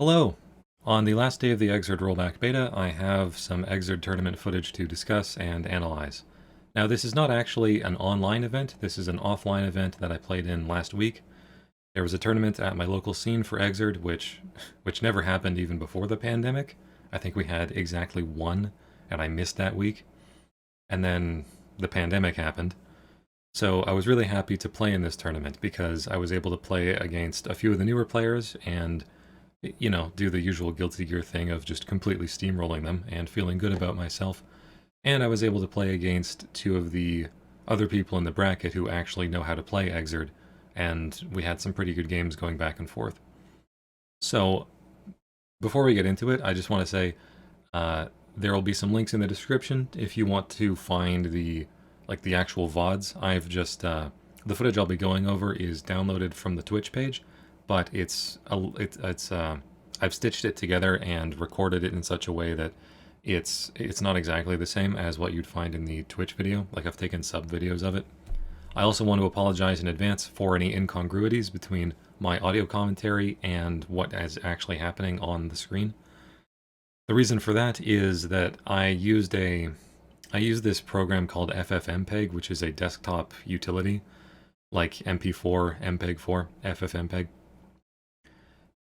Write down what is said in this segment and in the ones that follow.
Hello! On the last day of the Exerd Rollback Beta, I have some Exerd tournament footage to discuss and analyze. Now, this is not actually an online event, this is an offline event that I played in last week. There was a tournament at my local scene for Exerd, which never happened even before the pandemic. I think we had exactly one, and I missed that week. And then the pandemic happened. So I was really happy to play in this tournament because I was able to play against a few of the newer players and do the usual Guilty Gear thing of just completely steamrolling them and feeling good about myself. And I was able to play against two of the other people in the bracket who actually know how to play Exerd, and we had some pretty good games going back and forth. So, before we get into it, I just want to say there will be some links in the description if you want to find the actual VODs. I've just the footage I'll be going over is downloaded from the Twitch page, but I've stitched it together and recorded it in such a way that it's not exactly the same as what you'd find in the Twitch video. Like, I've taken sub videos of it. I also want to apologize in advance for any incongruities between my audio commentary and what is actually happening on the screen. The reason for that is that I used this program called FFmpeg, which is a desktop utility like MP4, MPEG-4, FFmpeg.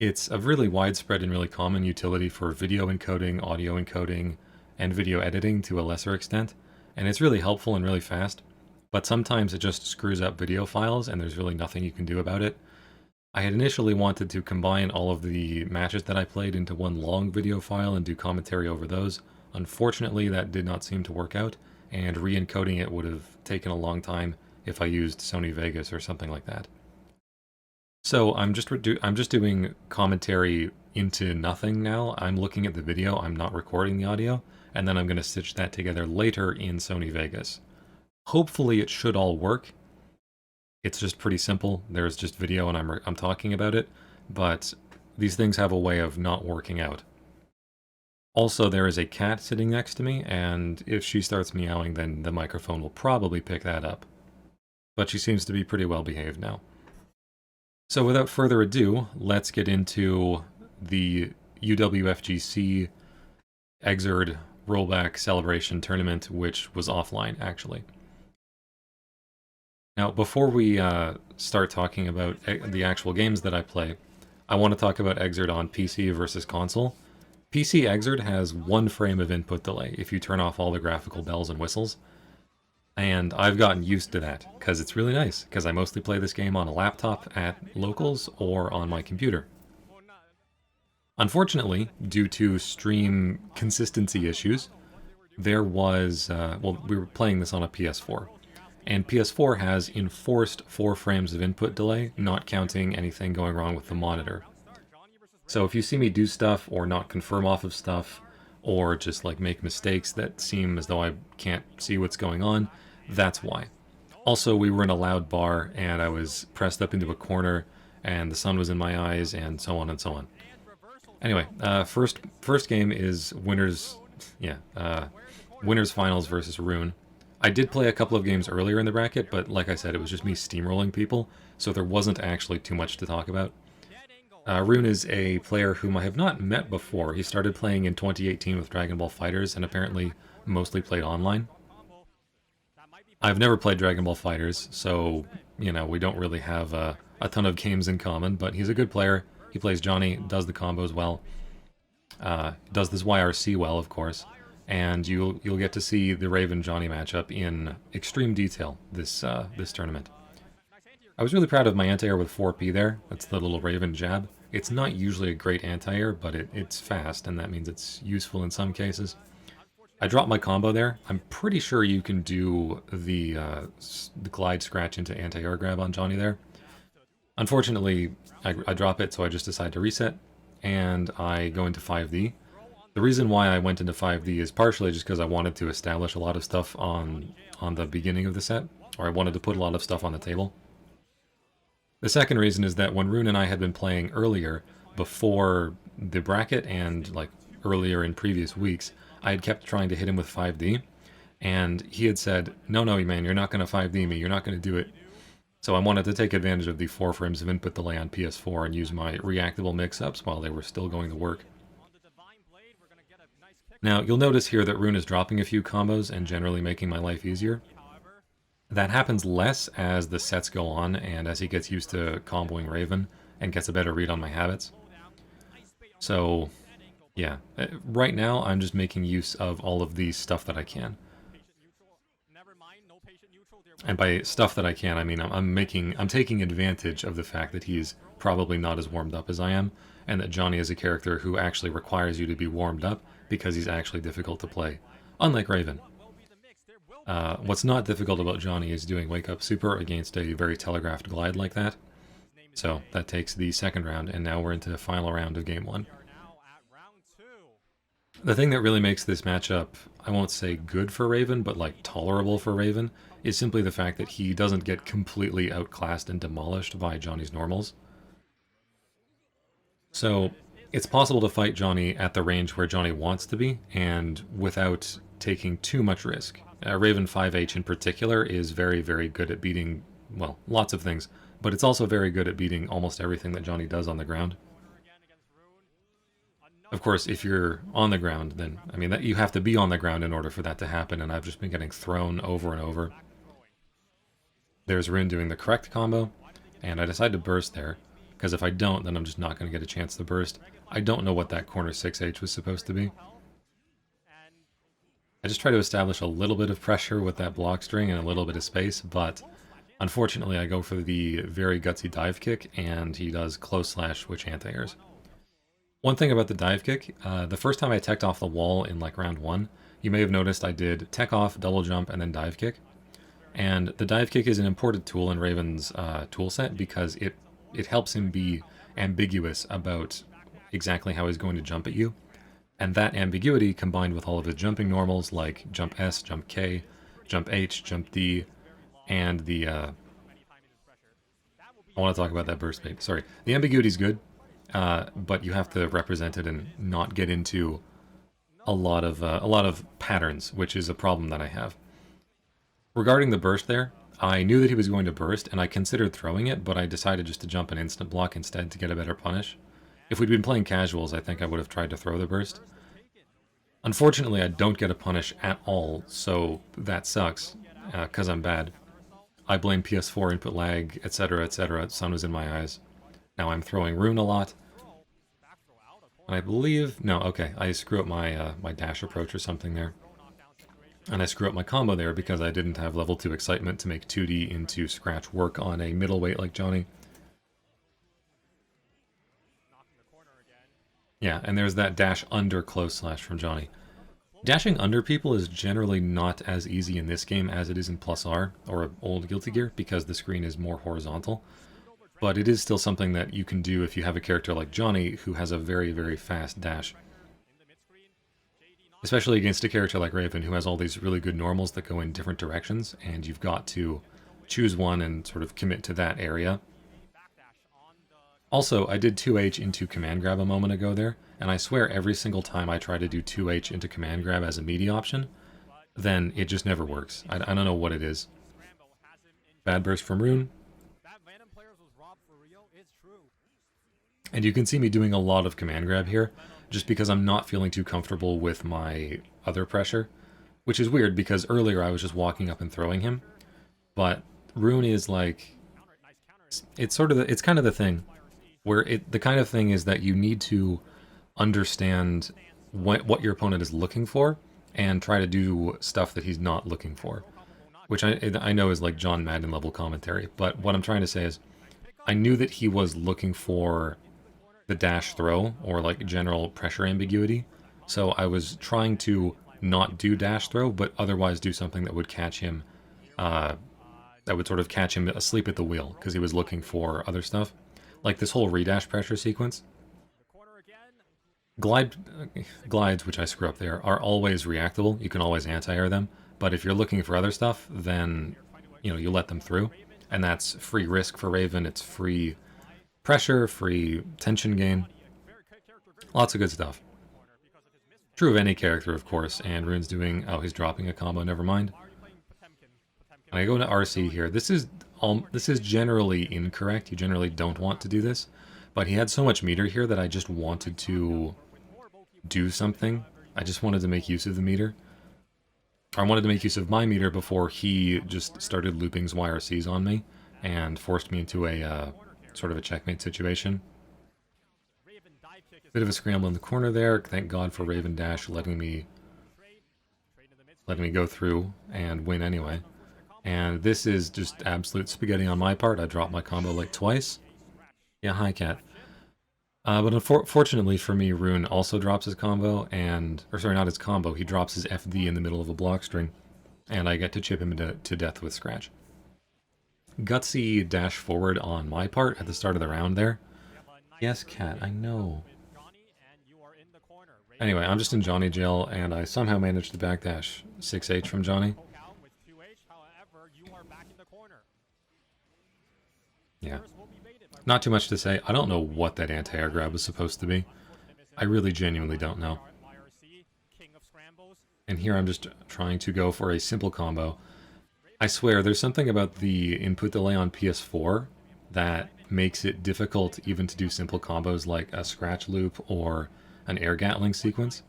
It's a really widespread and really common utility for video encoding, audio encoding, and video editing to a lesser extent, and it's really helpful and really fast, but sometimes it just screws up video files and there's really nothing you can do about it. I had initially wanted to combine all of the matches that I played into one long video file and do commentary over those. Unfortunately, that did not seem to work out, and re-encoding it would have taken a long time if I used Sony Vegas or something like that. So I'm just doing commentary into nothing now. I'm looking at the video, I'm not recording the audio, and then I'm going to stitch that together later in Sony Vegas. Hopefully it should all work. It's just pretty simple. There's just video and I'm talking about it, but these things have a way of not working out. Also, there is a cat sitting next to me, and if she starts meowing, then the microphone will probably pick that up. But she seems to be pretty well behaved now. So without further ado, let's get into the UWFGC Exerd Rollback Celebration Tournament, which was offline, actually. Now, before we start talking about the actual games that I play, I want to talk about Exerd on PC versus console. PC Exerd has 1 frame of input delay if you turn off all the graphical bells and whistles. And I've gotten used to that, because it's really nice, because I mostly play this game on a laptop at locals or on my computer. Unfortunately, due to stream consistency issues, there was, we were playing this on a PS4, and PS4 has enforced 4 frames of input delay, not counting anything going wrong with the monitor. So if you see me do stuff or not confirm off of stuff, or just like make mistakes that seem as though I can't see what's going on, that's why. Also, we were in a loud bar and I was pressed up into a corner and the sun was in my eyes and so on and so on. Anyway, first game is Winners Finals versus Rune. I did play a couple of games earlier in the bracket, but like I said, it was just me steamrolling people, so there wasn't actually too much to talk about. Rune is a player whom I have not met before. He started playing in 2018 with Dragon Ball FighterZ and apparently mostly played online. I've never played Dragon Ball FighterZ, so, we don't really have a ton of games in common, but he's a good player. He plays Johnny, does the combos well, does this YRC well, of course, and you'll get to see the Raven-Johnny matchup in extreme detail this tournament. I was really proud of my anti-air with 4P there. That's the little Raven jab. It's not usually a great anti-air, but it's fast, and that means it's useful in some cases. I dropped my combo there. I'm pretty sure you can do the glide scratch into anti-air grab on Johnny there. Unfortunately, I drop it, so I just decide to reset, and I go into 5D. The reason why I went into 5D is partially just because I wanted to establish a lot of stuff on the beginning of the set, or I wanted to put a lot of stuff on the table. The second reason is that when Rune and I had been playing earlier, before the bracket and like earlier in previous weeks, I had kept trying to hit him with 5D, and he had said, no, man, you're not going to 5D me, you're not going to do it. So I wanted to take advantage of the 4 frames of input delay on PS4 and use my reactable mix-ups while they were still going to work. Now, you'll notice here that Rune is dropping a few combos and generally making my life easier. That happens less as the sets go on and as he gets used to comboing Raven and gets a better read on my habits. So, yeah, right now I'm just making use of all of the stuff that I can. And by stuff that I can, I mean I'm taking advantage of the fact that he's probably not as warmed up as I am, and that Johnny is a character who actually requires you to be warmed up because he's actually difficult to play, unlike Raven. What's not difficult about Johnny is doing Wake Up Super against a very telegraphed glide like that. So that takes the second round, and now we're into the final round of Game 1. The thing that really makes this matchup, I won't say good for Raven, but like tolerable for Raven, is simply the fact that he doesn't get completely outclassed and demolished by Johnny's normals. So it's possible to fight Johnny at the range where Johnny wants to be, and without taking too much risk. Raven 5H in particular is very, very good at beating, well, lots of things, but it's also very good at beating almost everything that Johnny does on the ground. Of course, if you're on the ground, then, I mean, you have to be on the ground in order for that to happen, and I've just been getting thrown over and over. There's Rune doing the correct combo, and I decide to burst there, because if I don't, then I'm just not going to get a chance to burst. I don't know what that corner 6H was supposed to be. I just try to establish a little bit of pressure with that block string and a little bit of space, but unfortunately I go for the very gutsy dive kick, and he does close slash witch anti-airs. One thing about the dive kick, the first time I teched off the wall in like round 1, you may have noticed I did tech off, double jump, and then dive kick. And the dive kick is an imported tool in Raven's toolset because it helps him be ambiguous about exactly how he's going to jump at you. And that ambiguity, combined with all of his jumping normals like jump S, jump K, jump H, jump D, and the... I want to talk about that burst bait. Sorry. The ambiguity is good, but you have to represent it and not get into a lot of patterns, which is a problem that I have. Regarding the burst there, I knew that he was going to burst, and I considered throwing it, but I decided just to jump an instant block instead to get a better punish. If we'd been playing casuals, I think I would have tried to throw the burst. Unfortunately, I don't get a punish at all, so that sucks, because I'm bad. I blame PS4 input lag, etc, etc, sun was in my eyes. Now I'm throwing Rune a lot. And I believe... No, okay, I screw up my, my dash approach or something there. And I screw up my combo there because I didn't have level 2 excitement to make 2D into scratch work on a middleweight like Johnny. Yeah, and there's that dash under close slash from Johnny. Dashing under people is generally not as easy in this game as it is in Plus R, or old Guilty Gear, because the screen is more horizontal. But it is still something that you can do if you have a character like Johnny, who has a very, very fast dash. Especially against a character like Raven, who has all these really good normals that go in different directions, and you've got to choose one and sort of commit to that area. Also, I did 2H into command grab a moment ago there, and I swear every single time I try to do 2H into command grab as a meaty option, then it just never works. I don't know what it is. Bad burst from Rune. And you can see me doing a lot of command grab here, just because I'm not feeling too comfortable with my other pressure, which is weird because earlier I was just walking up and throwing him, but Rune is like, it's kind of the thing, where the kind of thing is that you need to understand what your opponent is looking for and try to do stuff that he's not looking for, which I know is like John Madden level commentary, but what I'm trying to say is I knew that he was looking for the dash throw or like general pressure ambiguity, so I was trying to not do dash throw but otherwise do something that would catch him that would sort of catch him asleep at the wheel because he was looking for other stuff. Like this whole redash pressure sequence. Glides, which I screw up there, are always reactable. You can always anti-air them. But if you're looking for other stuff, then, you know, you let them through. And that's free risk for Raven. It's free pressure, free tension gain. Lots of good stuff. True of any character, of course. And Rune's doing... Oh, he's dropping a combo. Never mind. And I go into RC here. This is generally incorrect. You generally don't want to do this. But he had so much meter here that I just wanted to do something. I just wanted to make use of the meter. I wanted to make use of my meter before he just started looping YRCs on me and forced me into a sort of a checkmate situation. Bit of a scramble in the corner there. Thank God for Raven Dash letting me go through and win anyway. And this is just absolute spaghetti on my part. I dropped my combo like twice. Yeah, hi, cat. But unfortunately for me, Rune also drops his combo, or sorry, not his combo, he drops his FD in the middle of a block string, and I get to chip him to death with Scratch. Gutsy dash forward on my part at the start of the round there. Yes, cat, I know. Anyway, I'm just in Johnny jail, and I somehow managed to backdash 6H from Johnny. Yeah. Not too much to say. I don't know what that anti-air grab was supposed to be. I really genuinely don't know. And here I'm just trying to go for a simple combo. I swear, there's something about the input delay on PS4 that makes it difficult even to do simple combos like a scratch loop or an air Gatling sequence.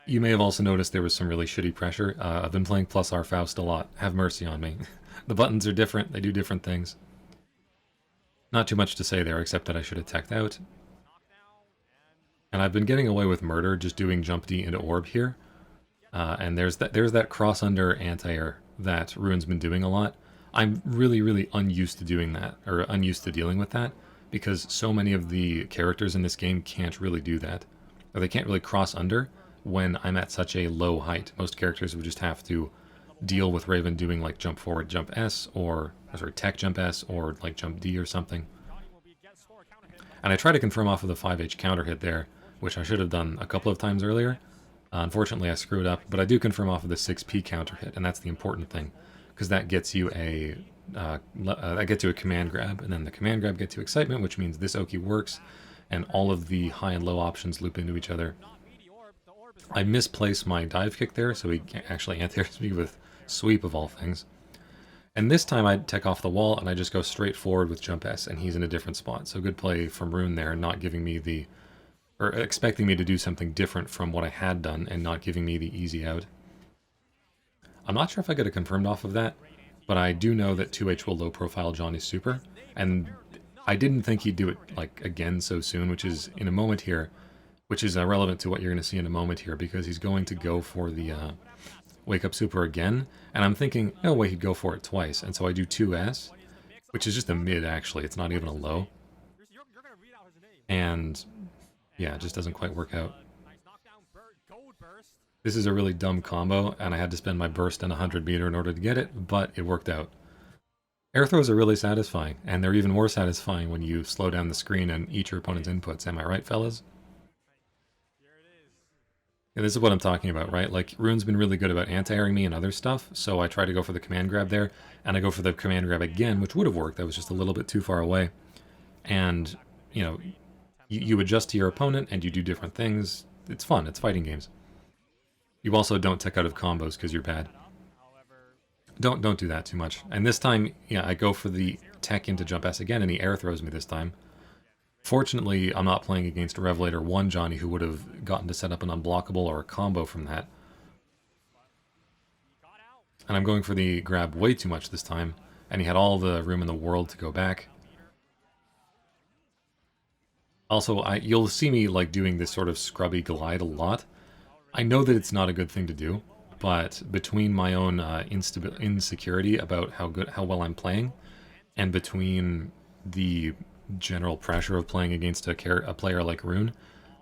You may have also noticed there was some really shitty pressure. I've been playing Plus R Faust a lot. Have mercy on me. The buttons are different. They do different things. Not too much to say there, except that I should have teched out. And I've been getting away with murder, just doing jump D into orb here. And there's that cross under anti-air that Rune's been doing a lot. I'm really, really unused to doing that, or unused to dealing with that, because so many of the characters in this game can't really do that. Or they can't really cross under when I'm at such a low height. Most characters would just have to deal with Raven doing like jump forward, jump S, or sorry, tech jump S, or like jump D or something. And I try to confirm off of the 5H counter hit there, which I should have done a couple of times earlier. Unfortunately, I screwed up, but I do confirm off of the 6P counter hit, and that's the important thing, because that gets you a command grab, and then the command grab gets you excitement, which means this Oki works, and all of the high and low options loop into each other. I misplaced my dive kick there, so he actually anti-airs me with sweep of all things. And this time I tech off the wall, and I just go straight forward with jump S, and he's in a different spot. So good play from Rune there, not giving me or expecting me to do something different from what I had done, and not giving me the easy out. I'm not sure if I get a confirmed off of that, but I do know that 2H will low profile Johnny's super, and I didn't think he'd do it like again so soon, which is in a moment here, which is relevant to what you're going to see in a moment here, because he's going to go for the wake up super again, and I'm thinking, no way he'd go for it twice, and so I do 2S, which is just a mid actually, it's not even a low, and yeah, it just doesn't quite work out. This is a really dumb combo, and I had to spend my burst and 100 meter in order to get it, but it worked out. Air throws are really satisfying, and they're even more satisfying when you slow down the screen and eat your opponent's inputs, am I right, fellas? Yeah, this is what I'm talking about, right? Like, Rune's been really good about anti-airing me and other stuff, so I try to go for the command grab there, and I go for the command grab again, which would have worked, I was just a little bit too far away. And, you know, you adjust to your opponent, and you do different things. It's fun, it's fighting games. You also don't tech out of combos because you're bad. Don't do that too much. And this time, yeah, I go for the tech into jump S again, and he air throws me this time. Fortunately, I'm not playing against Revelator 1 Johnny, who would have gotten to set up an unblockable or a combo from that. And I'm going for the grab way too much this time, and he had all the room in the world to go back. Also, you'll see me like doing this sort of scrubby glide a lot. I know that it's not a good thing to do, but between my own insecurity about how well I'm playing, and between the general pressure of playing against a player like Rune,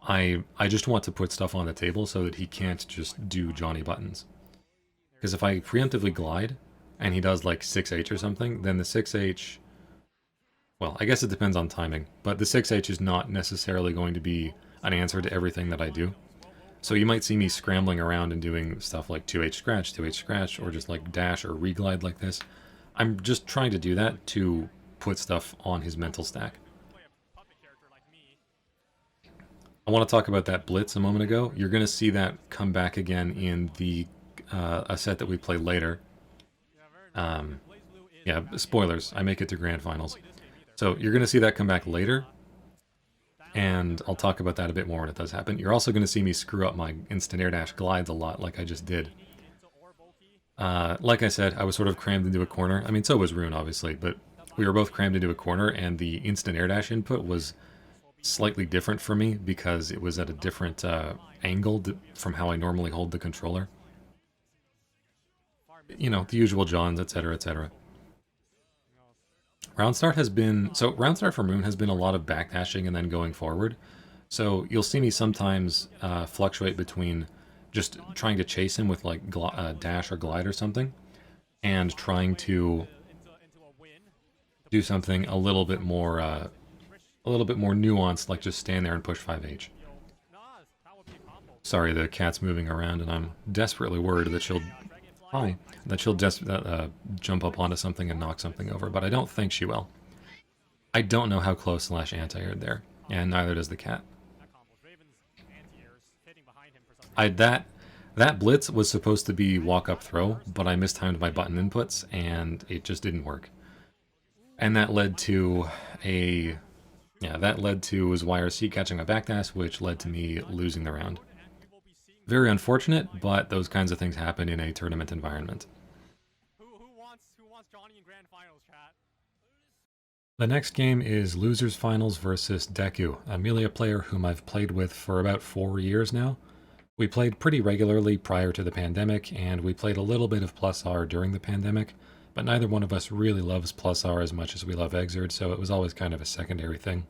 I just want to put stuff on the table so that he can't just do Johnny buttons. Because if I preemptively glide, and he does like 6H or something, then the 6H... Well, I guess it depends on timing, but the 6H is not necessarily going to be an answer to everything that I do. So you might see me scrambling around and doing stuff like 2H scratch, or just like dash or reglide like this. I'm just trying to do that to put stuff on his mental stack. I want to talk about that Blitz a moment ago. You're going to see that come back again in the a set that we play later. Yeah, spoilers. I make it to grand finals. So you're going to see that come back later, and I'll talk about that a bit more when it does happen. You're also going to see me screw up my instant air dash glides a lot, like I just did. Like I said, I was sort of crammed into a corner. I mean, so was Rune, obviously, but we were both crammed into a corner, and the instant air dash input was slightly different for me because it was at a different angle from how I normally hold the controller. You know, the usual Johns, etc., etc. Round start has been... So, round start from Rune has been a lot of backdashing and then going forward. So, you'll see me sometimes fluctuate between just trying to chase him with, like, dash or glide or something, and trying to do something a little bit more nuanced, like just stand there and push 5H. Sorry, the cat's moving around, and I'm desperately worried that she'll... Hi. That she'll just jump up onto something and knock something over, but I don't think she will. I don't know how close / anti-aired there, and neither does the cat. That blitz was supposed to be walk-up throw, but I mistimed my button inputs, and it just didn't work. And that led to a... Yeah, that led to his YRC catching my backdash, which led to me losing the round. Very unfortunate, but those kinds of things happen in a tournament environment. Who wants Johnny in grand finals, chat? The next game is Losers Finals versus Deku, a Millia player whom I've played with for about 4 years now. We played pretty regularly prior to the pandemic, and we played a little bit of Plus R during the pandemic, but neither one of us really loves Plus R as much as we love Exerd, so it was always kind of a secondary thing.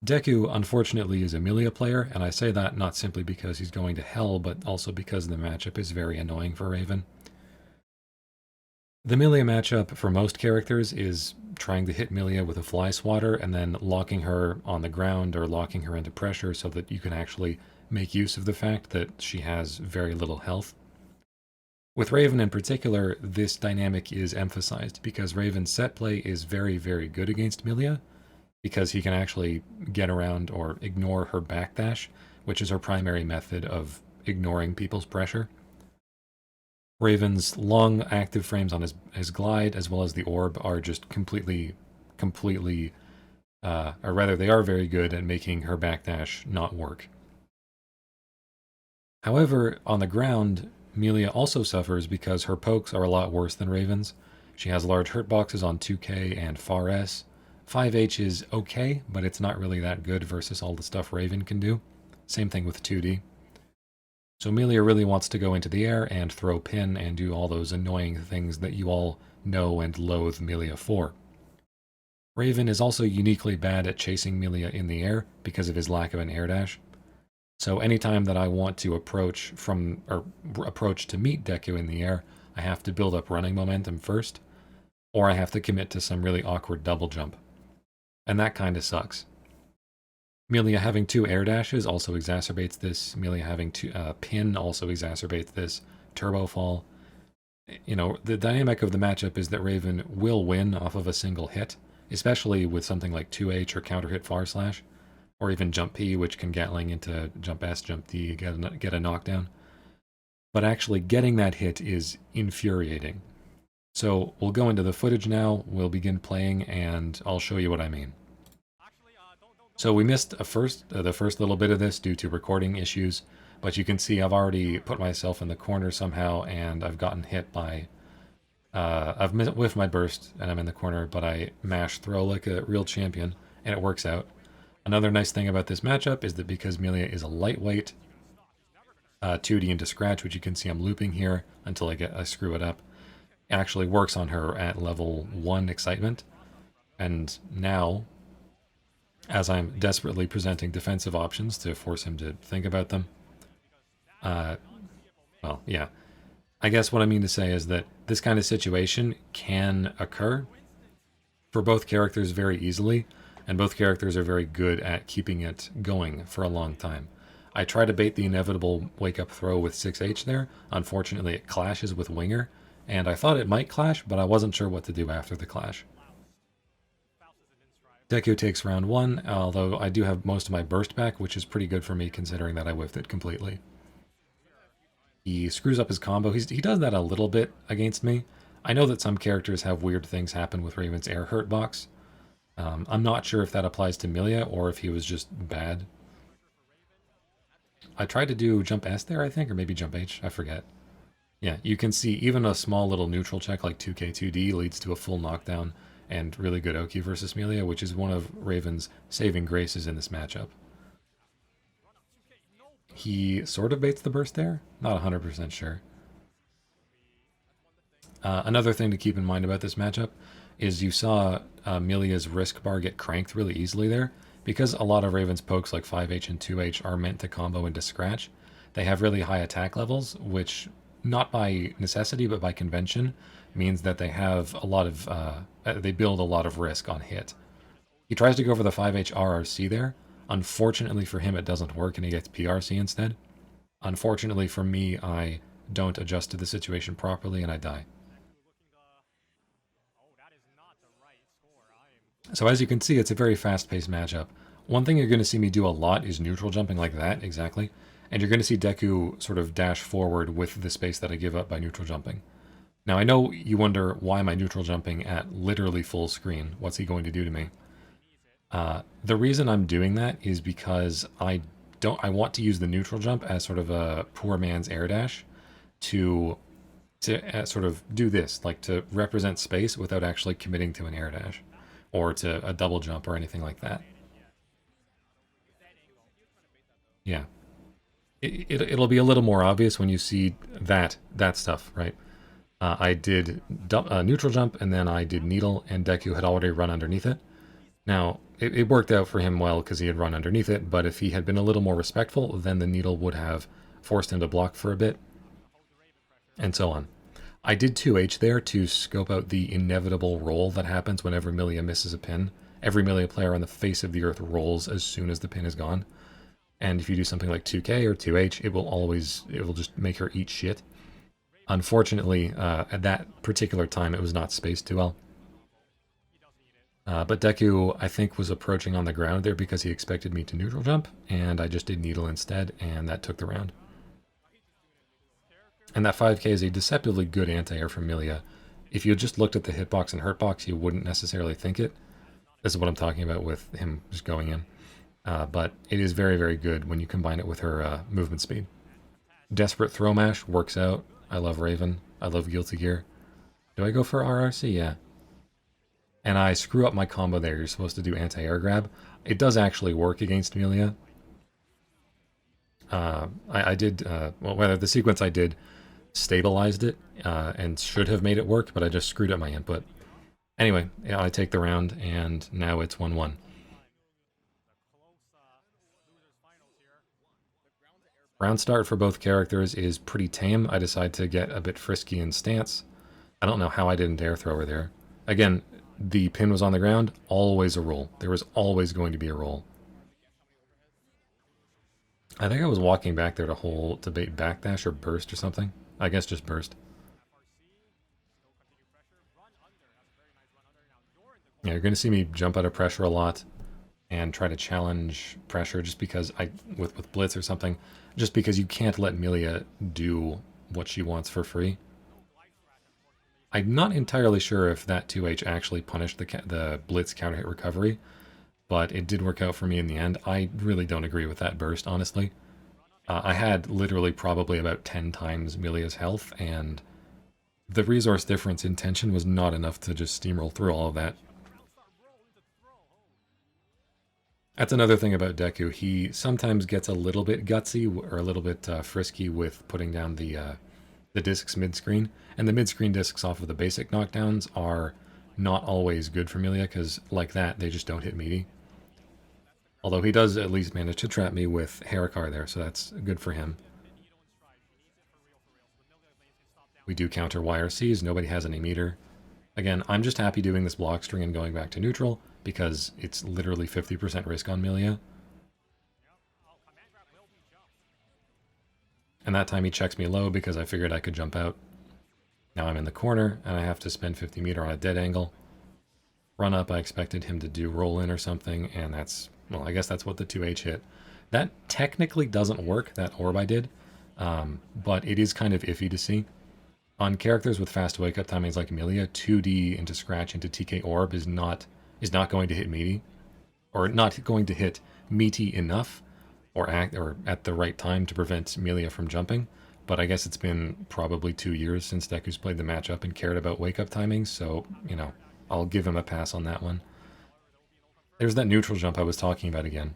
Deku, unfortunately, is a Millia player, and I say that not simply because he's going to hell, but also because the matchup is very annoying for Raven. The Millia matchup for most characters is trying to hit Millia with a fly swatter and then locking her on the ground or locking her into pressure so that you can actually make use of the fact that she has very little health. With Raven in particular, this dynamic is emphasized because Raven's set play is very, very good against Millia, because he can actually get around or ignore her backdash, which is her primary method of ignoring people's pressure. Raven's long active frames on his glide, as well as the orb, are just completely, or rather they are very good at making her backdash not work. However, on the ground, Millia also suffers because her pokes are a lot worse than Raven's. She has large hurt boxes on 2K and Far S. 5H is okay, but it's not really that good versus all the stuff Raven can do. Same thing with 2D. So Millia really wants to go into the air and throw pin and do all those annoying things that you all know and loathe Millia for. Raven is also uniquely bad at chasing Millia in the air because of his lack of an air dash. So anytime that I want to approach to meet Deku in the air, I have to build up running momentum first, or I have to commit to some really awkward double jump. And that kind of sucks. Millia having 2 air dashes also exacerbates this. Millia having pin also exacerbates this. Turbo fall. You know, the dynamic of the matchup is that Raven will win off of a single hit, especially with something like 2H or counter hit far slash, or even jump P, which can Gatling into jump S, jump D, get a knockdown. But actually getting that hit is infuriating. So we'll go into the footage now, we'll begin playing, and I'll show you what I mean. So we missed the first little bit of this due to recording issues, but you can see I've already put myself in the corner somehow, and I've gotten hit by... I've whiffed my burst, and I'm in the corner, but I mash throw like a real champion, and it works out. Another nice thing about this matchup is that because Millia is a lightweight 2D into scratch, which you can see I'm looping here until I screw it up, actually works on her at level 1 excitement. And now, as I'm desperately presenting defensive options to force him to think about them, well, yeah. I guess what I mean to say is that this kind of situation can occur for both characters very easily, and both characters are very good at keeping it going for a long time. I try to bait the inevitable wake-up throw with 6H there. Unfortunately, it clashes with Winger, and I thought it might clash, but I wasn't sure what to do after the clash. Deku takes round 1, although I do have most of my burst back, which is pretty good for me considering that I whiffed it completely. He screws up his combo. He does that a little bit against me. I know that some characters have weird things happen with Raven's air hurt box. I'm not sure if that applies to Millia or if he was just bad. I tried to do jump S there, I think, or maybe jump H, I forget. Yeah, you can see even a small little neutral check like 2K2D leads to a full knockdown and really good Oki versus Millia, which is one of Raven's saving graces in this matchup. He sort of baits the burst there, not 100% sure. Another thing to keep in mind about this matchup is you saw Millia's risk bar get cranked really easily there. Because a lot of Raven's pokes like 5H and 2H are meant to combo into scratch, they have really high attack levels, which, not by necessity but by convention, means that they have a lot of, they build a lot of risk on hit. He tries to go for the 5H RRC there. Unfortunately for him, it doesn't work and he gets PRC instead. Unfortunately for me, I don't adjust to the situation properly and I die. So as you can see, it's a very fast-paced matchup. One thing you're going to see me do a lot is neutral jumping like that, exactly. And you're going to see Deku sort of dash forward with the space that I give up by neutral jumping. Now I know you wonder, why am I neutral jumping at literally full screen? What's he going to do to me? The reason I'm doing that is because I want to use the neutral jump as sort of a poor man's air dash to sort of do this, like to represent space without actually committing to an air dash or to a double jump or anything like that. Yeah. It'll be a little more obvious when you see that stuff, right? I did neutral jump, and then I did needle, and Deku had already run underneath it. Now, it worked out for him well because he had run underneath it, but if he had been a little more respectful, then the needle would have forced him to block for a bit, and so on. I did 2H there to scope out the inevitable roll that happens whenever Millia misses a pin. Every Millia player on the face of the earth rolls as soon as the pin is gone. And if you do something like 2K or 2H, it will just make her eat shit. Unfortunately, at that particular time, it was not spaced too well. But Deku, I think, was approaching on the ground there because he expected me to neutral jump, and I just did needle instead, and that took the round. And that 5K is a deceptively good anti-air from Millia. If you just looked at the hitbox and hurtbox, you wouldn't necessarily think it. This is what I'm talking about with him just going in. But it is very, very good when you combine it with her movement speed. Desperate Throw Mash works out. I love Raven. I love Guilty Gear. Do I go for RRC? Yeah. And I screw up my combo there. You're supposed to do anti-air grab. It does actually work against Millia. I did, well, whether the sequence I did stabilized it and should have made it work, but I just screwed up my input. Anyway, yeah, I take the round, and now it's 1-1. Round start for both characters is pretty tame. I decide to get a bit frisky in stance. I don't know how I didn't air thrower there. Again, the pin was on the ground, always a roll. There was always going to be a roll. I think I was walking back there to bait backdash or burst or something. I guess just burst. Yeah, you're going to see me jump out of pressure a lot and try to challenge pressure just because with Blitz or something, just because you can't let Millia do what she wants for free. I'm not entirely sure if that 2H actually punished the Blitz counter hit recovery, but it did work out for me in the end. I really don't agree with that burst, honestly. I had literally probably about 10 times Millia's health, and the resource difference in tension was not enough to just steamroll through all of that. That's another thing about Deku. He sometimes gets a little bit gutsy or a little bit frisky with putting down the discs mid-screen. And the mid-screen discs off of the basic knockdowns are not always good for Millia, because like that, they just don't hit meaty. Although he does at least manage to trap me with Herikar there, so that's good for him. We do counter YRCs, nobody has any meter. Again, I'm just happy doing this block string and going back to neutral, because it's literally 50% risk on Millia. And that time he checks me low because I figured I could jump out. Now I'm in the corner, and I have to spend 50 meter on a dead angle. Run up, I expected him to do roll in or something, and that's, well, I guess that's what the 2H hit. That technically doesn't work, that orb I did, but it is kind of iffy to see. On characters with fast wake up timings like Millia, 2D into Scratch into TK Orb is not going to hit meaty, or not going to hit meaty enough, or at the right time to prevent Millia from jumping. But I guess it's been probably 2 years since Deku's played the matchup and cared about wake up timings, so I'll give him a pass on that one. There's that neutral jump I was talking about again.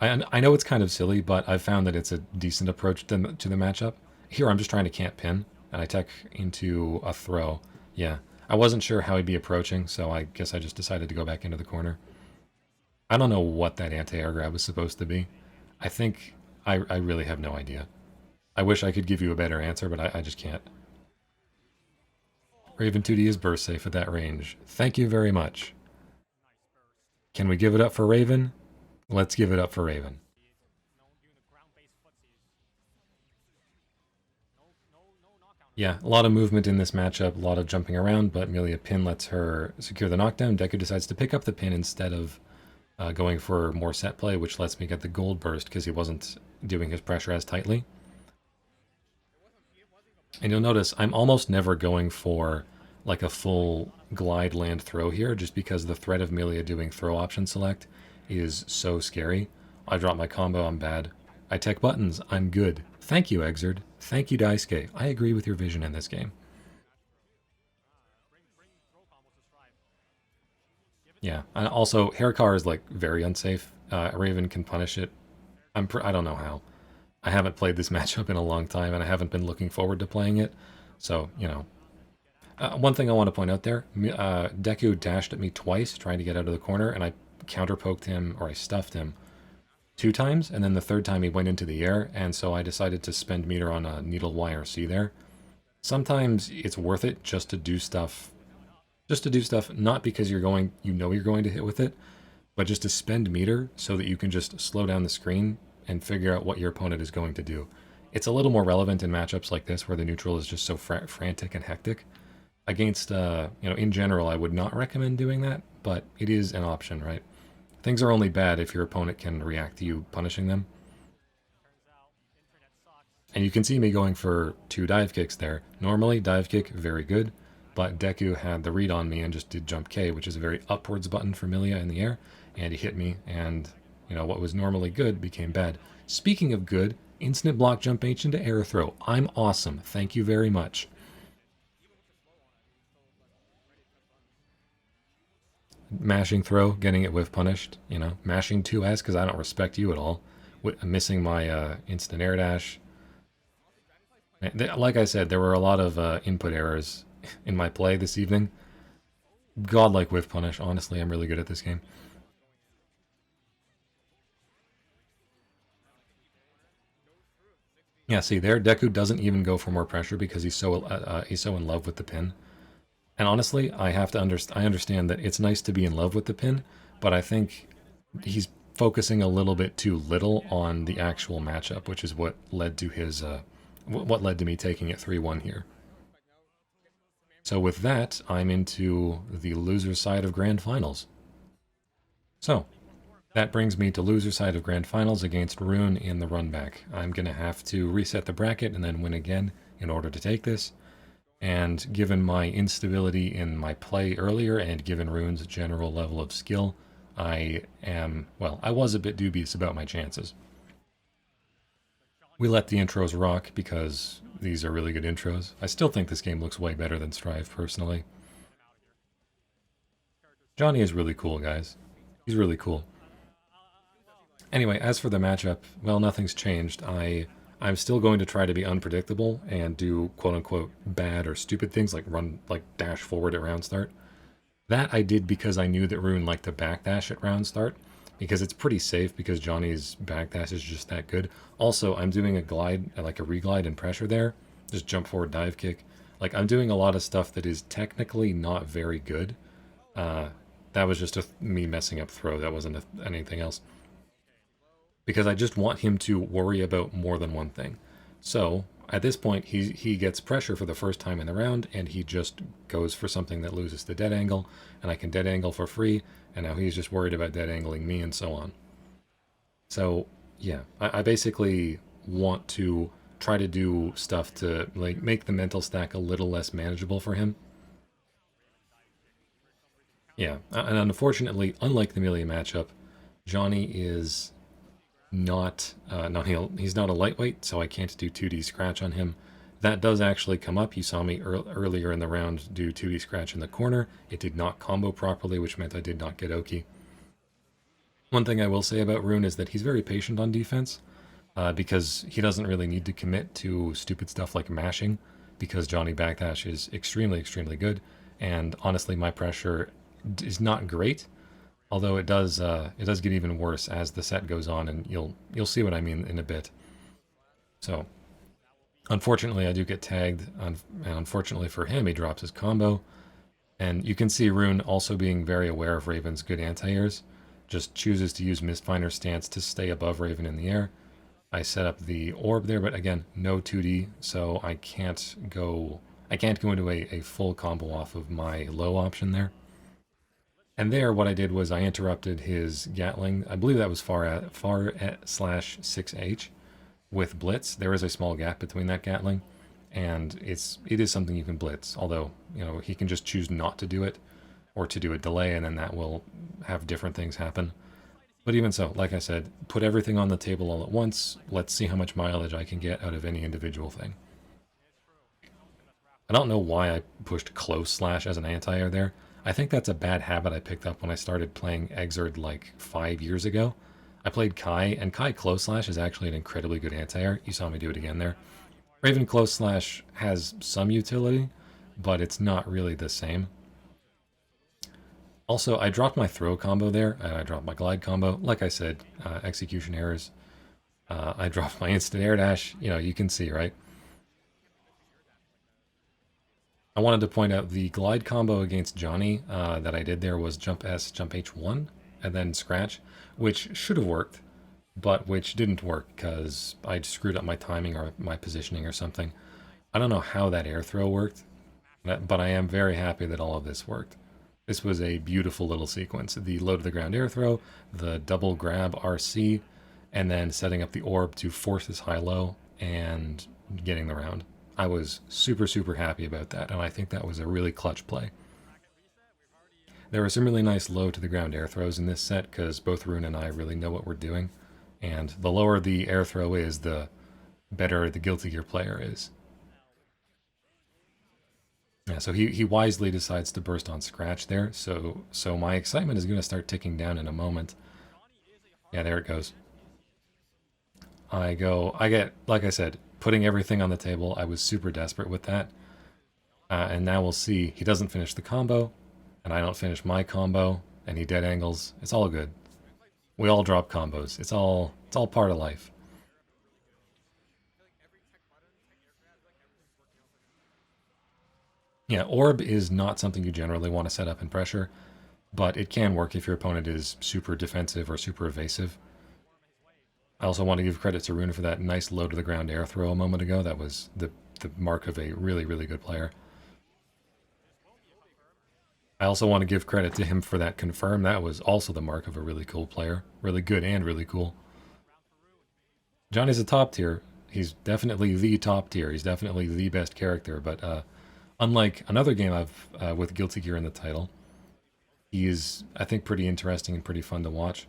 I know it's kind of silly, but I've found that it's a decent approach to the matchup. Here, I'm just trying to camp pin, and I tech into a throw. Yeah, I wasn't sure how he'd be approaching, so I guess I just decided to go back into the corner. I don't know what that anti-air grab was supposed to be. I think I really have no idea. I wish I could give you a better answer, but I just can't. Raven 2D is burst safe at that range. Thank you very much. Can we give it up for Raven? Let's give it up for Raven. Yeah, a lot of movement in this matchup, a lot of jumping around, but Millia pin lets her secure the knockdown. Deku decides to pick up the pin instead of going for more set play, which lets me get the gold burst because he wasn't doing his pressure as tightly. And you'll notice I'm almost never going for like a full glide land throw here, just because the threat of Millia doing throw option select is so scary. I drop my combo, I'm bad. I tech buttons, I'm good. Thank you, Exerd. Thank you, Daisuke. I agree with your vision in this game. Yeah, and also, Haircar is like very unsafe. Raven can punish it. I don't know how. I haven't played this matchup in a long time, and I haven't been looking forward to playing it. So, one thing I want to point out there, Deku dashed at me twice trying to get out of the corner, and I counter-poked him, or I stuffed him 2 times, and then the 3rd time he went into the air, and so I decided to spend meter on a needle YRC there. Sometimes it's worth it just to do stuff, not because you're going to hit with it, but just to spend meter so that you can just slow down the screen and figure out what your opponent is going to do. It's a little more relevant in matchups like this where the neutral is just so frantic and hectic. Against, in general, I would not recommend doing that, but it is an option, right? Things are only bad if your opponent can react to you punishing them. And you can see me going for 2 dive kicks there. Normally, dive kick, very good, but Deku had the read on me and just did jump K, which is a very upwards button for Millia in the air, and he hit me, and, what was normally good became bad. Speaking of good, instant block jump H into air throw. I'm awesome. Thank you very much. Mashing throw, getting it whiff punished, mashing 2S because I don't respect you at all. Missing my instant air dash. Like I said, there were a lot of input errors in my play this evening. Godlike whiff punish, honestly, I'm really good at this game. Yeah, see there, Deku doesn't even go for more pressure because he's so in love with the pin. And honestly, I understand that it's nice to be in love with the pin, but I think he's focusing a little bit too little on the actual matchup, which is what led to his what led to me taking it 3-1 here. So with that, I'm into the loser side of Grand Finals. So that brings me to loser side of Grand Finals against Rune in the runback. I'm going to have to reset the bracket and then win again in order to take this. And given my instability in my play earlier, and given Rune's general level of skill, I was a bit dubious about my chances. We let the intros rock because these are really good intros. I still think this game looks way better than Strive, personally. Johnny is really cool, guys. He's really cool. Anyway, as for the matchup, well, nothing's changed. I'm still going to try to be unpredictable and do quote-unquote bad or stupid things like dash forward at round start. That I did because I knew that Rune liked to backdash at round start, because it's pretty safe because Johnny's backdash is just that good. Also, I'm doing a glide, like a reglide and pressure there, just jump forward dive kick. Like, I'm doing a lot of stuff that is technically not very good. That was just me messing up throw, that wasn't anything else. Because I just want him to worry about more than one thing. So, at this point, he gets pressure for the first time in the round, and he just goes for something that loses the dead angle, and I can dead angle for free, and now he's just worried about dead angling me, and so on. So, yeah, I basically want to try to do stuff to like make the mental stack a little less manageable for him. Yeah, and unfortunately, unlike the Millia matchup, Johnny is not he's not a lightweight, so I can't do 2D scratch on him. That does actually come up. You saw me earlier in the round do 2D scratch in the corner. It did not combo properly, which meant I did not get Oki. One thing I will say about Rune is that he's very patient on defense, because he doesn't really need to commit to stupid stuff like mashing, because Johnny backdash is extremely, extremely good, and honestly my pressure is not great, although it does get even worse as the set goes on, and you'll see what I mean in a bit. So, unfortunately I do get tagged, and unfortunately for him he drops his combo, and you can see Rune also being very aware of Raven's good anti-airs, just chooses to use Mistfinder's stance to stay above Raven in the air. I set up the orb there, but again, no 2D, so I can't go into a full combo off of my low option there. And there, what I did was I interrupted his Gatling. I believe that was far at /6H with Blitz. There is a small gap between that Gatling, and it is something you can Blitz, although, you know, he can just choose not to do it, or to do a delay, and then that will have different things happen. But even so, like I said, put everything on the table all at once. Let's see how much mileage I can get out of any individual thing. I don't know why I pushed close slash as an anti-air there. I think that's a bad habit I picked up when I started playing Exord like 5 years ago. I played Kai, and Kai close slash is actually an incredibly good anti-air. You saw me do it again there. Raven close slash has some utility, but it's not really the same. Also, I dropped my throw combo there, and I dropped my glide combo. Like I said, execution errors. I dropped my instant air dash. You know, you can see, right? I wanted to point out the glide combo against Johnny that I did there was jump S, jump H1, and then scratch, which should have worked, but which didn't work because I screwed up my timing or my positioning or something. I don't know how that air throw worked, but I am very happy that all of this worked. This was a beautiful little sequence. The low to the ground air throw, the double grab RC, and then setting up the orb to force this high-low and getting the round. I was super, super happy about that, and I think that was a really clutch play. There were some really nice low to the ground air throws in this set because both Rune and I really know what we're doing, and the lower the air throw is, the better the Guilty Gear player is. Yeah, so he wisely decides to burst on scratch there, so my excitement is going to start ticking down in a moment. Yeah, there it goes. I get, like I said, putting everything on the table. I was super desperate with that. And now we'll see. He doesn't finish the combo, and I don't finish my combo, and he dead angles. It's all good. We all drop combos. It's all part of life. Yeah, orb is not something you generally want to set up in pressure, but it can work if your opponent is super defensive or super evasive. I also want to give credit to Rune for that nice low to the ground air throw a moment ago. That was the mark of a really, really good player. I also want to give credit to him for that confirm. That was also the mark of a really cool player. Really good and really cool. Johnny's a top tier. He's definitely the top tier. He's definitely the best character, but unlike another game I've with Guilty Gear in the title, he's, I think, pretty interesting and pretty fun to watch.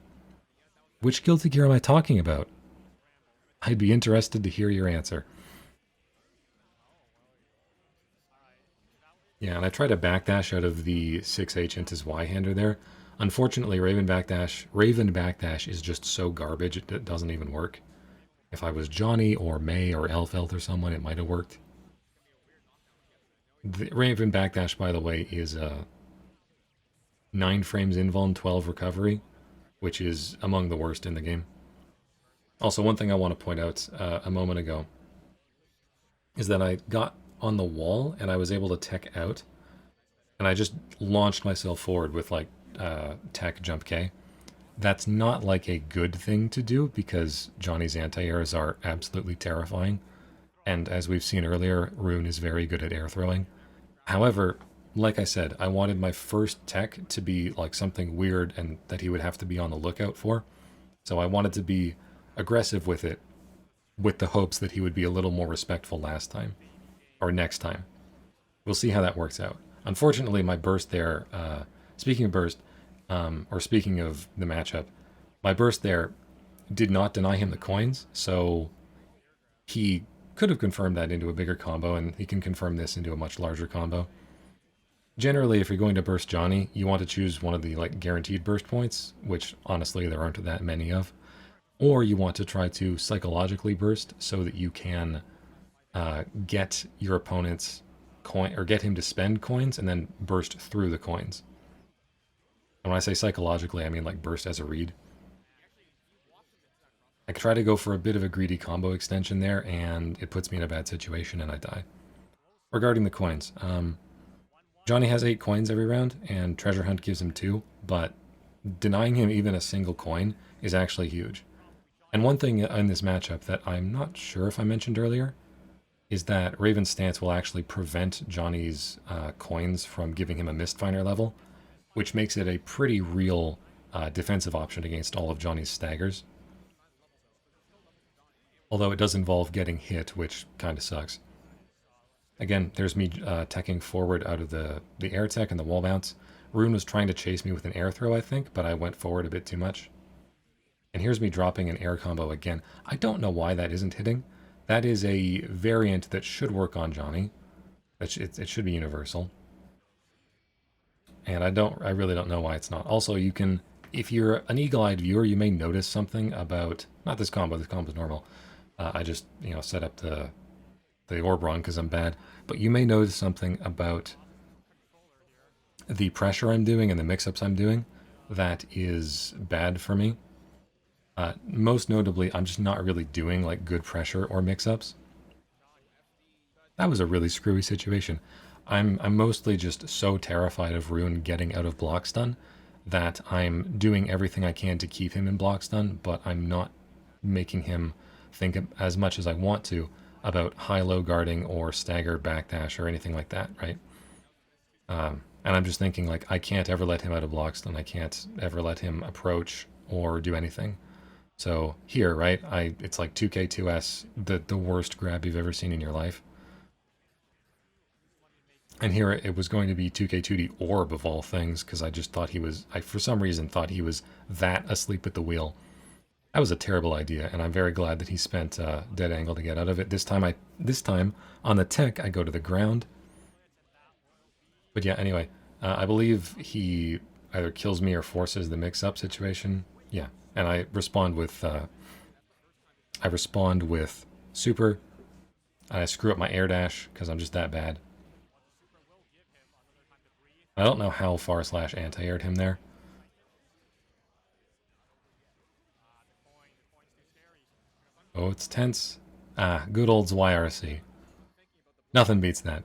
Which Guilty Gear am I talking about? I'd be interested to hear your answer. Yeah, and I tried to backdash out of the 6H into his Y-hander there. Unfortunately, Raven backdash is just so garbage it doesn't even work. If I was Johnny or May or Elfelt or someone, it might have worked. The Raven backdash, by the way, is 9 frames invuln, 12 recovery, which is among the worst in the game. Also, one thing I want to point out a moment ago is that I got on the wall and I was able to tech out, and I just launched myself forward with like tech jump K. That's not like a good thing to do because Johnny's anti-airs are absolutely terrifying, and as we've seen earlier, Rune is very good at air throwing. However, like I said, I wanted my first tech to be like something weird and that he would have to be on the lookout for. So I wanted to be aggressive with it, with the hopes that he would be a little more respectful last time, or next time. We'll see how that works out. Unfortunately, my burst there, speaking of burst, or speaking of the matchup, my burst there did not deny him the coins, so he could have confirmed that into a bigger combo, and he can confirm this into a much larger combo. Generally, if you're going to burst Johnny, you want to choose one of the like guaranteed burst points, which honestly there aren't that many of, or you want to try to psychologically burst so that you can get your opponent's coin, or get him to spend coins and then burst through the coins. And when I say psychologically, I mean like burst as a read. I try to go for a bit of a greedy combo extension there, and it puts me in a bad situation and I die. Regarding the coins, Johnny has 8 coins every round, and Treasure Hunt gives him 2, but denying him even a single coin is actually huge. And one thing in this matchup that I'm not sure if I mentioned earlier is that Raven's stance will actually prevent Johnny's coins from giving him a Mistfinder level, which makes it a pretty real defensive option against all of Johnny's staggers. Although it does involve getting hit, which kind of sucks. Again, there's me teching forward out of the air tech and the wall bounce. Rune was trying to chase me with an air throw, I think, but I went forward a bit too much. And here's me dropping an air combo again. I don't know why that isn't hitting. That is a variant that should work on Johnny. It should be universal. And I really don't know why it's not. Also, you can, if you're an eagle-eyed viewer, you may notice something about, not this combo's normal. I just, set up the orb wrong because I'm bad. But you may notice something about the pressure I'm doing and the mix-ups I'm doing that is bad for me. Most notably, I'm just not really doing like good pressure or mix-ups. That was a really screwy situation. I'm mostly just so terrified of Rune getting out of block stun that I'm doing everything I can to keep him in block stun, but I'm not making him think as much as I want to about high-low guarding or stagger backdash or anything like that, right? And I'm just thinking, like, I can't ever let him out of block stun. I can't ever let him approach or do anything. So here, right, it's like 2K2S, the worst grab you've ever seen in your life. And here it was going to be 2K2D Orb of all things, because I just thought I for some reason thought he was that asleep at the wheel. That was a terrible idea, and I'm very glad that he spent dead angle to get out of it. This time on the tech, I go to the ground. But yeah, anyway, I believe he either kills me or forces the mix-up situation. Yeah, and I respond with super, and I screw up my air dash because I'm just that bad. I don't know how far slash anti-aired him there. Oh, it's tense. Good old YRC. Nothing beats that.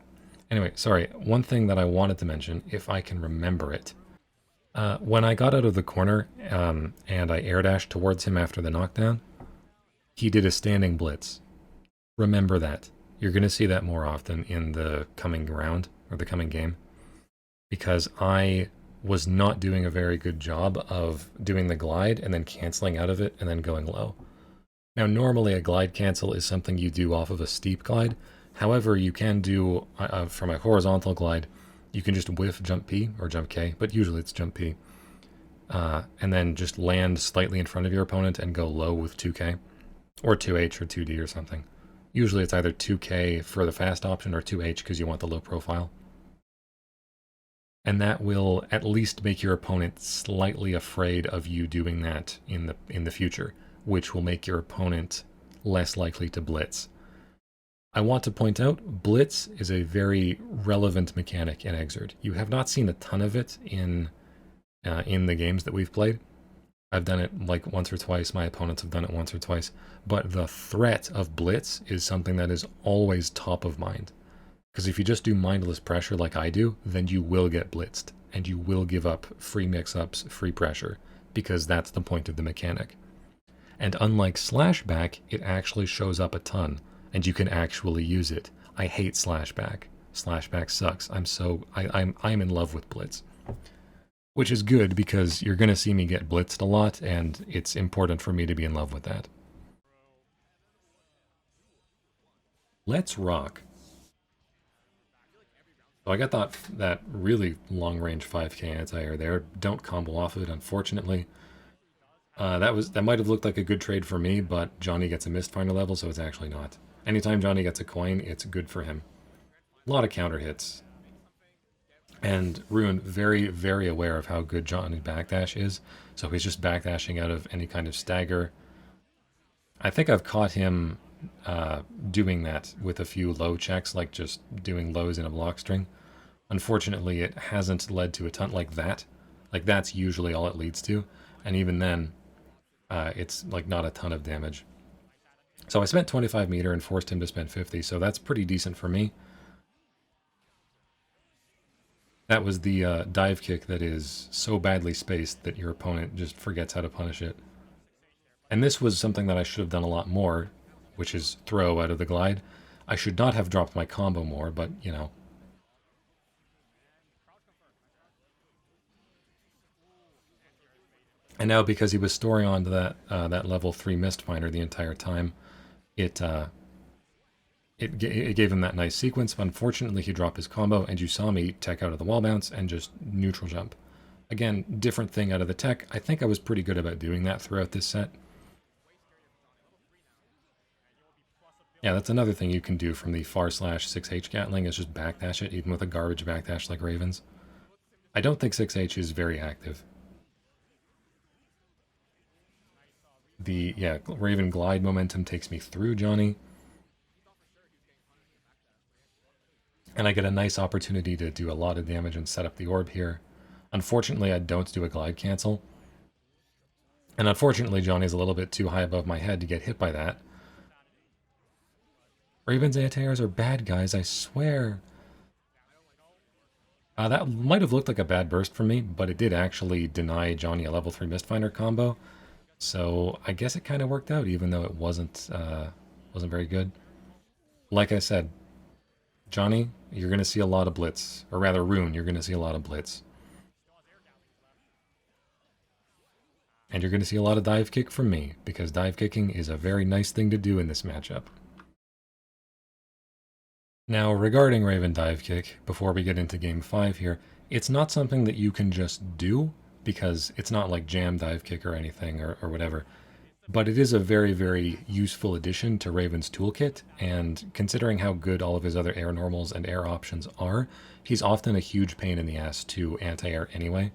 Anyway, sorry, one thing that I wanted to mention, if I can remember it. When I got out of the corner and I air dashed towards him after the knockdown, he did a standing blitz. Remember that. You're going to see that more often in the coming round, or the coming game. Because I was not doing a very good job of doing the glide and then canceling out of it and then going low. Now, normally a glide cancel is something you do off of a steep glide. However, you can do, from a horizontal glide, you can just whiff jump P or jump K, but usually it's jump P. And then just land slightly in front of your opponent and go low with 2K, or 2H or 2D or something. Usually it's either 2K for the fast option or 2H because you want the low profile. And that will at least make your opponent slightly afraid of you doing that in the future, which will make your opponent less likely to blitz. I want to point out, blitz is a very relevant mechanic in Exert. You have not seen a ton of it in the games that we've played. I've done it like once or twice, my opponents have done it once or twice, but the threat of blitz is something that is always top of mind. Because if you just do mindless pressure like I do, then you will get blitzed, and you will give up free mix-ups, free pressure, because that's the point of the mechanic. And unlike Slashback, it actually shows up a ton, and you can actually use it. I hate Slashback. Slashback sucks. I'm in love with Blitz. Which is good, because you're going to see me get blitzed a lot, and it's important for me to be in love with that. Let's rock. So I got that really long-range 5k anti-air there. Don't combo off of it, unfortunately. That might have looked like a good trade for me, but Johnny gets a Mistfinder level, so it's actually not. Anytime Johnny gets a coin, it's good for him. A lot of counter hits. And Rune, very, very aware of how good Johnny backdash is, so he's just backdashing out of any kind of stagger. I think I've caught him doing that with a few low checks, like just doing lows in a block string. Unfortunately, it hasn't led to a ton like that. Like, that's usually all it leads to, and even then, it's like not a ton of damage. So I spent 25 meter and forced him to spend 50, so that's pretty decent for me. That was the dive kick that is so badly spaced that your opponent just forgets how to punish it. And this was something that I should have done a lot more, which is throw out of the glide. I should not have dropped my combo more, but, you know. And now, because he was storing onto that level 3 Mistfinder the entire time, it gave him that nice sequence. Unfortunately, he dropped his combo, and you saw me tech out of the wall bounce and just neutral jump. Again, different thing out of the tech. I think I was pretty good about doing that throughout this set. Yeah, that's another thing you can do from the /6H Gatling is just backdash it, even with a garbage backdash like Raven's. I don't think 6H is very active. The Raven glide momentum takes me through Johnny. And I get a nice opportunity to do a lot of damage and set up the orb here. Unfortunately, I don't do a glide cancel. And unfortunately, Johnny's a little bit too high above my head to get hit by that. Raven's anti-airs are bad, guys, I swear. That might have looked like a bad burst for me, but it did actually deny Johnny a level 3 Mistfinder combo. So I guess it kind of worked out, even though it wasn't very good. Like I said, Johnny, you're going to see a lot of Blitz. Or rather, Rune, you're going to see a lot of Blitz. And you're going to see a lot of dive kick from me, because dive kicking is a very nice thing to do in this matchup. Now, regarding Raven dive kick, before we get into game 5 here, it's not something that you can just do, because it's not like jam dive kick or anything, or whatever. But it is a very, very useful addition to Raven's toolkit, and considering how good all of his other air normals and air options are, he's often a huge pain in the ass to anti-air anyway.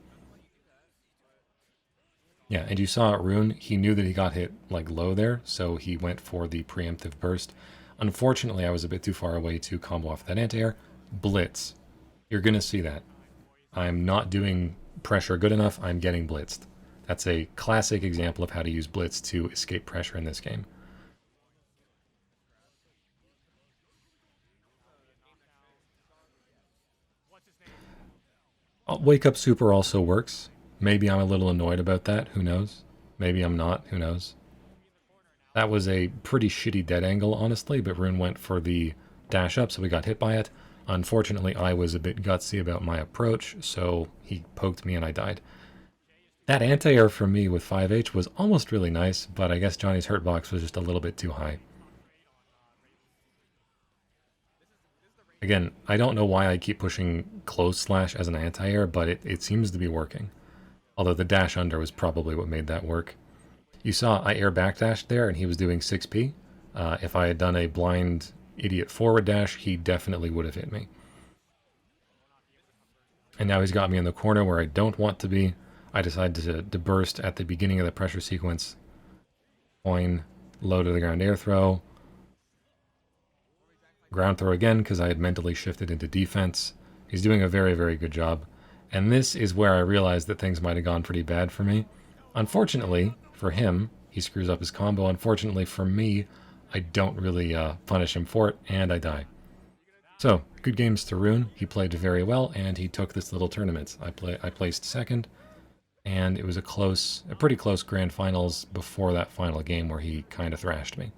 Yeah, and you saw at Rune, he knew that he got hit like low there, so he went for the preemptive burst. Unfortunately, I was a bit too far away to combo off that anti-air. Blitz. You're going to see that. I'm not doing pressure good enough, I'm getting blitzed. That's a classic example of how to use Blitz to escape pressure in this game. Wake Up Super also works. Maybe I'm a little annoyed about that, who knows? Maybe I'm not, who knows? That was a pretty shitty dead angle, honestly, but Rune went for the dash up, so we got hit by it. Unfortunately, I was a bit gutsy about my approach, so he poked me and I died. That anti-air from me with 5H was almost really nice, but I guess Johnny's hurt box was just a little bit too high. Again, I don't know why I keep pushing close slash as an anti-air, but it seems to be working. Although the dash under was probably what made that work. You saw I air backdashed there and he was doing 6p. If I had done a blind idiot forward dash, he definitely would have hit me. And now he's got me in the corner where I don't want to be. I decided to burst at the beginning of the pressure sequence. Coin, low to the ground air throw. Ground throw again because I had mentally shifted into defense. He's doing a very, very good job. And this is where I realized that things might have gone pretty bad for me. Unfortunately, for him, he screws up his combo. Unfortunately for me, I don't really punish him for it, and I die. So, good games to Rune. He played very well, and he took this little tournament. I placed second, and it was a pretty close grand finals before that final game where he kind of thrashed me.